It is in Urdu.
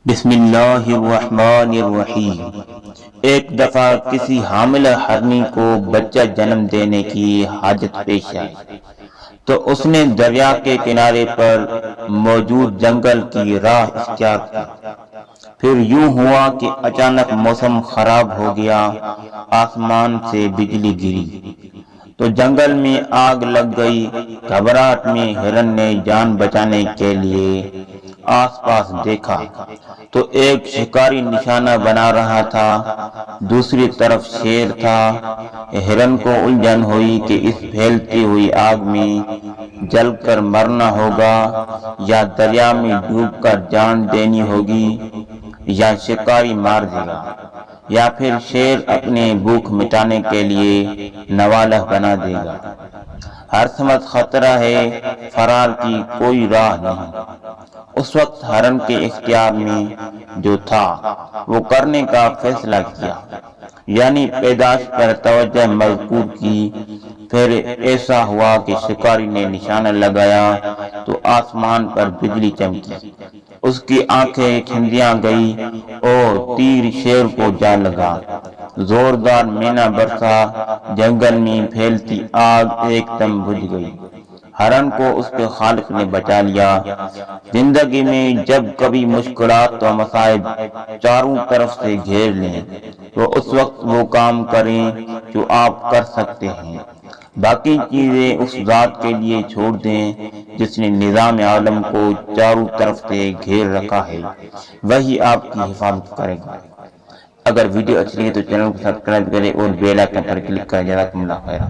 بسم اللہ الرحمن الرحیم۔ ایک دفعہ کسی حاملہ ہرنی کو بچہ جنم دینے کی حاجت پیش آئی تو اس نے دریا کے کنارے پر موجود جنگل کی راہ اختیار کی۔ پھر یوں ہوا کہ اچانک موسم خراب ہو گیا، آسمان سے بجلی گری تو جنگل میں آگ لگ گئی۔ گھبراہٹ میں ہرن نے جان بچانے کے لیے آس پاس دیکھا تو ایک شکاری نشانہ بنا رہا تھا، دوسری طرف شیر تھا۔ ہرن کو الجھن ہوئی کہ اس پھیلتی ہوئی آگ میں جل کر مرنا ہوگا یا دریا میں ڈوب کر جان دینی ہوگی، یا شکاری مار دے گا یا پھر شیر اپنے بھوک مٹانے کے لیے نوالہ بنا دے گا۔ ہر سمت خطرہ ہے، فرار کی کوئی راہ نہیں۔ اس وقت ہرن کے اختیار میں جو تھا وہ کرنے کا فیصلہ کیا، یعنی پیدائش پر توجہ مذکور کی۔ پھر ایسا ہوا کہ شکاری نے نشانہ لگایا تو آسمان پر بجلی چمکی، اس کی آنکھیں ٹھنڈیاں گئی اور تیر شیر کو جا لگا۔ زوردار مینا برسا، جنگل میں پھیلتی آگ ایک دم بجھ گئی۔ ہرن کو اس کے خالق نے بچا لیا۔ زندگی میں جب کبھی مشکلات و مصائب چاروں طرف سے گھیر لیں تو اس وقت وہ کام کریں جو آپ کر سکتے ہیں، باقی چیزیں اس ذات کے لیے چھوڑ دیں جس نے نظام عالم کو چاروں طرف سے گھیر رکھا ہے، وہی آپ کی حفاظت کرے گا۔ اگر ویڈیو اچھی لگے تو چینل کو سبسکرائب کریں اور بیل آئیکن پر کلک کریں۔ جزاکم اللہ خیر۔